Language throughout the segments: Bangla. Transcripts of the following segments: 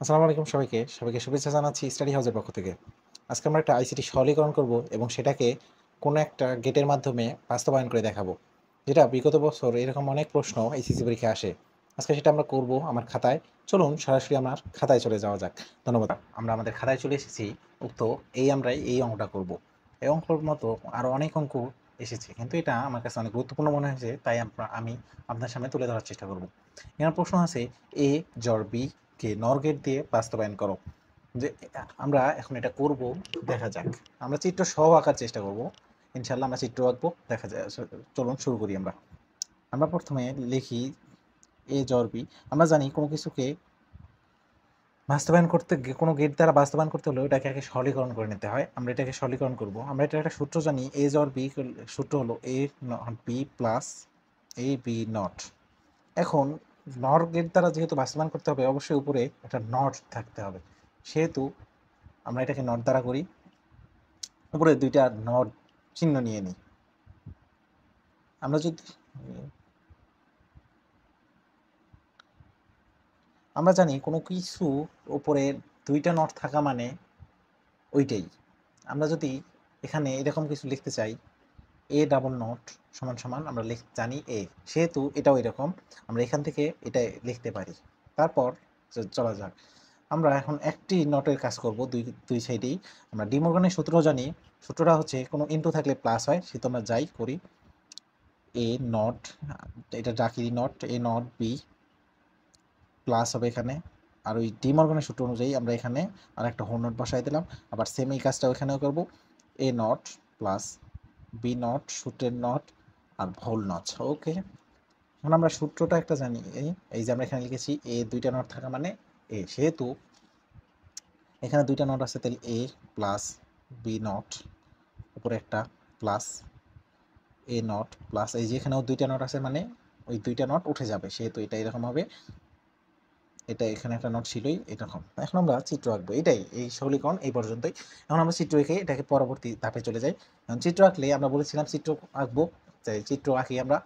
আসসালামু আলাইকুম সবাইকে শুভেচ্ছা জানাচ্ছি স্টাডি হাউসের পক্ষ থেকে। আজকে আমরা একটা আইসিটি সরলীকরণ করব এবং সেটাকে কোনো একটা গেটের মাধ্যমে বাস্তবায়ন করে দেখাবো। যেটা বিগত বছর এরকম অনেক প্রশ্ন এইচএসসি পরীক্ষায় আসে। আজকে সেটা আমরা করব আমার খাতায়। চলুন সরাসরি আমার খাতায় চলে যাওয়া যাক। ধন্যবাদ। আমরা আমাদের খাতায় চলে এসেছি। উক্ত আমরাই এই অঙ্কটা করব। এই অঙ্কর মতো আরও অনেক অঙ্ক এসেছে, কিন্তু এটা আমার কাছে অনেক গুরুত্বপূর্ণ মনে হয়েছে, তাই আমি আপনার সামনে তুলে ধরার চেষ্টা করব। এখানে প্রশ্ন আছে এ জর বি কে নর গেট দিয়ে বাস্তবায়ন করো। যে আমরা এখন এটা করব, দেখা যাক। আমরা চিত্র সহ আঁকার চেষ্টা করব। ইনশাল্লাহ আমরা চিত্র আঁকবো, দেখা যায়। চলুন শুরু করি। আমরা প্রথমে লিখি এ জর বি। আমরা জানি কোনো কিছুকে বাস্তবায়ন করতে কোনো গেট দ্বারা বাস্তবায়ন করতে হলে এটাকে আগে সরলীকরণ করে নিতে হয়। আমরা এটাকে সরলীকরণ করব। আমরা এটা একটা সূত্র জানি, এ জর বি সূত্র হলো A not B plus A B not. এখন নর গেট দ্বারা যেহেতু বাস্তবায়ন করতে হবে, অবশ্যই উপরে একটা নট থাকতে হবে। সেহেতু আমরা এটাকে নট দ্বারা করি। উপরে দুইটা নট চিহ্ন নিয়ে নিই। আমরা জানি কোনো কিছু উপরে দুইটা নট থাকা মানে ওইটাই। আমরা যদি এখানে এরকম কিছু লিখতে চাই, এ ডাবল নট সমান সমান আমরা জানি এ, সেহেতু এটাও এরকম। আমরা এখান থেকে এটা লিখতে পারি। তারপর চলা যাক। আমরা এখন একটি নটের কাজ করব, দুই দুই সাইডেই। আমরা ডি মর্গানের সূত্র জানি। সূত্রটা হচ্ছে কোনো ইনটু থাকলে প্লাস হয়, সেহেতু আমরা যাই করি এ নট, এটা রাখি not, A not B plus হবে এখানে। আর ওই ডি মর্গানের সূত্র অনুযায়ী আমরা এখানে আর একটা হোল নট বসাই দিলাম। আবার সেম এই কাজটাও এখানেও করব, এ নট প্লাস বি নট, সূত্রের নট আর হোল নট। ওকে, এখন আমরা সূত্রটা একটা জানি। এই যে আমরা এখানে লিখেছি এ দুইটা নট থাকা মানে এ, সেহেতু এখানে দুইটা নট আছে, তাহলে এ প্লাস বি নট, উপরে একটা প্লাস এ নট প্লাস, এই যে এখানেও দুইটা নট আছে মানে ওই দুইটা নট উঠে যাবে, সেহেতু এটা এরকম হবে। এটা এখানে একটা নট ছিলই এরকম। এখন আমরা চিত্র আঁকবো, এটাই এই সরলীকরণ এই পর্যন্তই। এখন আমরা চিত্র এঁকে এটাকে পরবর্তী ধাপে চলে যাই। এখন চিত্র আঁকলে আমরা বলেছিলাম চিত্র আঁকবো, তাই চিত্র আঁকি আমরা।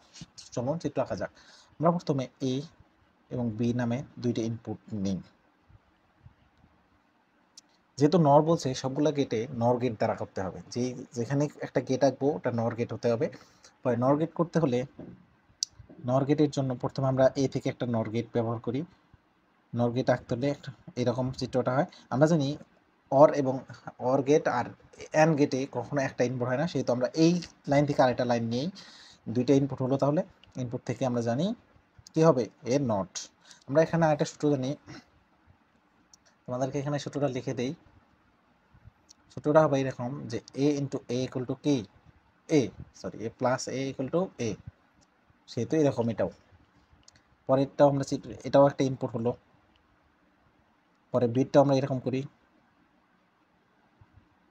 চলুন চিত্র আঁকা যাক। আমরা প্রথমে এ এবং বি নামে দুইটা ইনপুট নিই। যেহেতু নর বলছে, সবগুলা গেটে নর গেট দ্বারা করতে হবে। যেখানে একটা গেট আঁকবো ওটা নর গেট হতে হবে। পরে নর গেট করতে হলে নর গেটের জন্য প্রথমে আমরা এ থেকে একটা নর গেট ব্যবহার করি। নর গেট আঁকতে হলে একটা এরকম চিত্রটা হয়। আমরা জানি অর এবং অর গেট আর অ্যান্ড গেটে কখনো একটা ইনপুট হয় না, সেহেতু আমরা এই লাইন থেকে আরেকটা লাইন নিয়েই দুইটা ইনপুট হলো। তাহলে ইনপুট থেকে আমরা জানি কি হবে, এ নট। আমরা এখানে আরেকটা সূত্র জানি, তোমাদেরকে এখানে সূত্রটা লিখে দেই। সূত্রটা হবে এরকম যে A into A equal to কি, A sorry A plus A equal to A, সেহেতু এরকম এটাও। পরেরটাও আমরা এটাও একটা ইনপুট হলো। পরে বিটটাও আমরা এরকম করি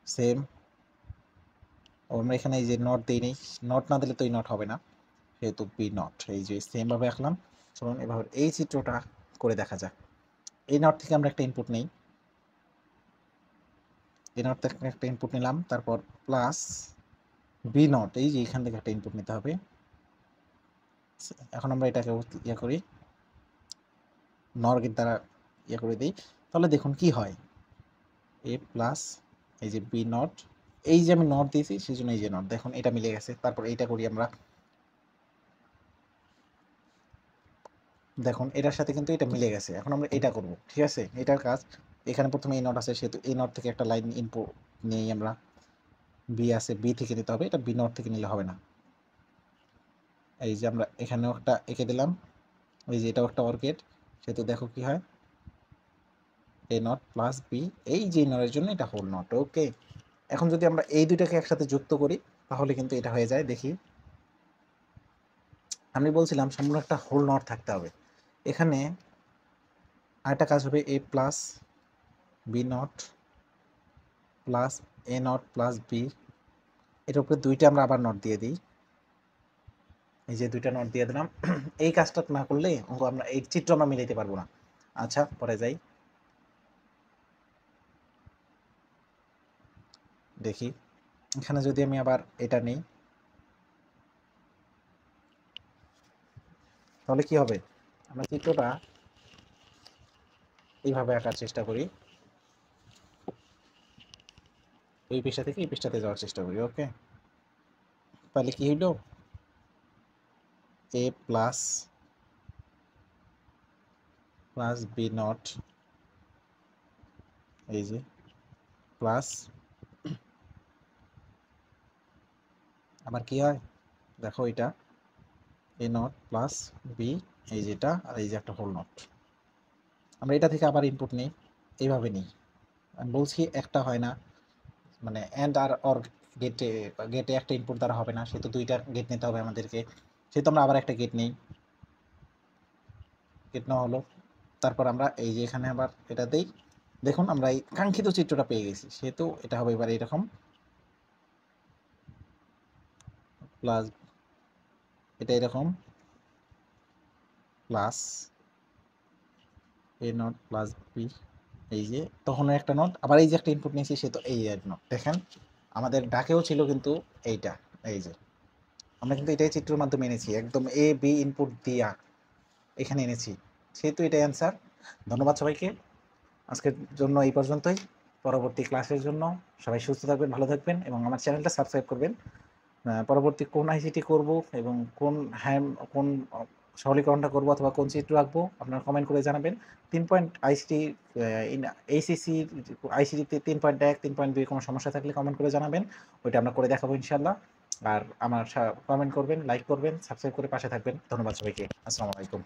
সেম। আমরা এখানে এই যে নট দিই নেই, নট না দিলে তো এই নট হবে না, সেহেতু বি নট। এই যে সেমভাবে আঁকলাম। চলুন এভাবে এই চিত্রটা করে দেখা যাক। এই নট থেকে আমরা একটা ইনপুট নেই, এই নট থেকে একটা ইনপুট নিলাম, তারপর প্লাস বি নট, এই যে এখান থেকে একটা ইনপুট নিতে হবে। এখন আমরা এটাকে ইয়ে করি, নর গেট দ্বারা ইয়ে করে দিই। তাহলে দেখুন কি হয়, এ প্লাস এই যে বি নট, এই যে আমি নট দিয়েছি সেই জন্য এই যে নট, দেখুন এটা মিলে গেছে। তারপর এইটা করি আমরা, দেখুন এটার সাথে কিন্তু এটা মিলে গেছে। এখন আমরা এটা করব, ঠিক আছে, এটার কাজ। এখানে প্রথমে এই নট আছে, সেহেতু এই নট থেকে একটা লাইন ইনপুট নিয়ে আমরা, বি আছে বি থেকে নিতে হবে, এটা বি নট থেকে নিলে হবে না। এই যে আমরা এখানেও একটা এঁকে দিলাম, এই যে এটাও একটা অর গেট, সেহেতু দেখো কি হয়, এ নট প্লাস বি, এই যে নটের জন্য এটা হোল নট। ওকে, এখন যদি আমরা এই দুইটাকে একসাথে যুক্ত করি তাহলে কিন্তু এটা হয়ে যায়। দেখি, আমি বলছিলাম সম্পূর্ণ একটা হোল নট থাকতে হবে। এখানে আরেকটা কাজ হবে, A plus B not plus A not plus B, এটার উপরে দুইটা আমরা আবার নট দিয়ে দিই। এই যে দুইটা নট দিয়ে দিলাম। এই কাজটা না করলে অঙ্ক আমরা এই চিত্র আমরা মিলাইতে পারবো না। আচ্ছা, পরে যাই, দেখি এখানে যদি আমি আবার এটা নিই তাহলে কি হবে, আমরা চিত্রটা এইভাবে আঁকার চেষ্টা করি, ওই পৃষ্ঠা থেকে এই পৃষ্ঠাতে যাওয়ার চেষ্টা করি। ওকে, তাহলে কি হইল, এ প্লাস প্লাস বি নট, এই যে প্লাস, আবার কি হয় দেখো, এটা এ নট প্লাস বি, এই যেটা, আর এই যে একটা হোল নট। আমরা এটা থেকে আবার ইনপুট নিই, এইভাবে নিই। আমি বলছি একটা হয় না, মানে অ্যান্ড আর অর গেটে, গেটে একটা ইনপুট দ্বারা হবে না, সেহেতু দুইটা গেট নিতে হবে আমাদেরকে, সেহেতু আমরা আবার একটা গেট নিই, গেট নেওয়া হলো। তারপর আমরা এই যে এখানে আবার এটা দেই, দেখুন আমরা এই কাঙ্ক্ষিত চিত্রটা পেয়ে গেছি, সেহেতু এটা হবে এবার এরকম প্লাস, এটা এরকম plus A not plus B, এই যে তখনও একটা নট, আবার এই যে একটা ইনপুট নিয়েছি, সে তো এই এক নট। দেখেন আমাদের ডাকেও ছিল কিন্তু এইটা, এই যে আমরা কিন্তু এটাই চিত্রের মাধ্যমে এনেছি, একদম এ বি ইনপুট দিয়া এখানে এনেছি, সেহেতু এটাই অ্যান্সার। ধন্যবাদ সবাইকে, আজকের জন্য এই পর্যন্তই। পরবর্তী ক্লাসের জন্য সবাই সুস্থ থাকবেন, ভালো থাকবেন এবং আমার চ্যানেলটা সাবস্ক্রাইব করবেন। পরবর্তী কোন আইসিটি করব এবং কোন হ্যাম, কোন সরলীকরণটা করব অথবা কোন চিত্র আঁকবো আপনারা কমেন্ট করে জানাবেন। 3 পয়েন্ট আইসিটি, এইচএসসি আইসিটিতে 3.1 3.2 কোনো সমস্যা থাকলে কমেন্ট করে জানাবেন, ওইটা আমরা করে দেখাবো ইনশাল্লাহ। আর আমার কমেন্ট করবেন, লাইক করবেন, সাবস্ক্রাইব করে পাশে থাকবেন। ধন্যবাদ সবাইকে, আসসালামু আলাইকুম।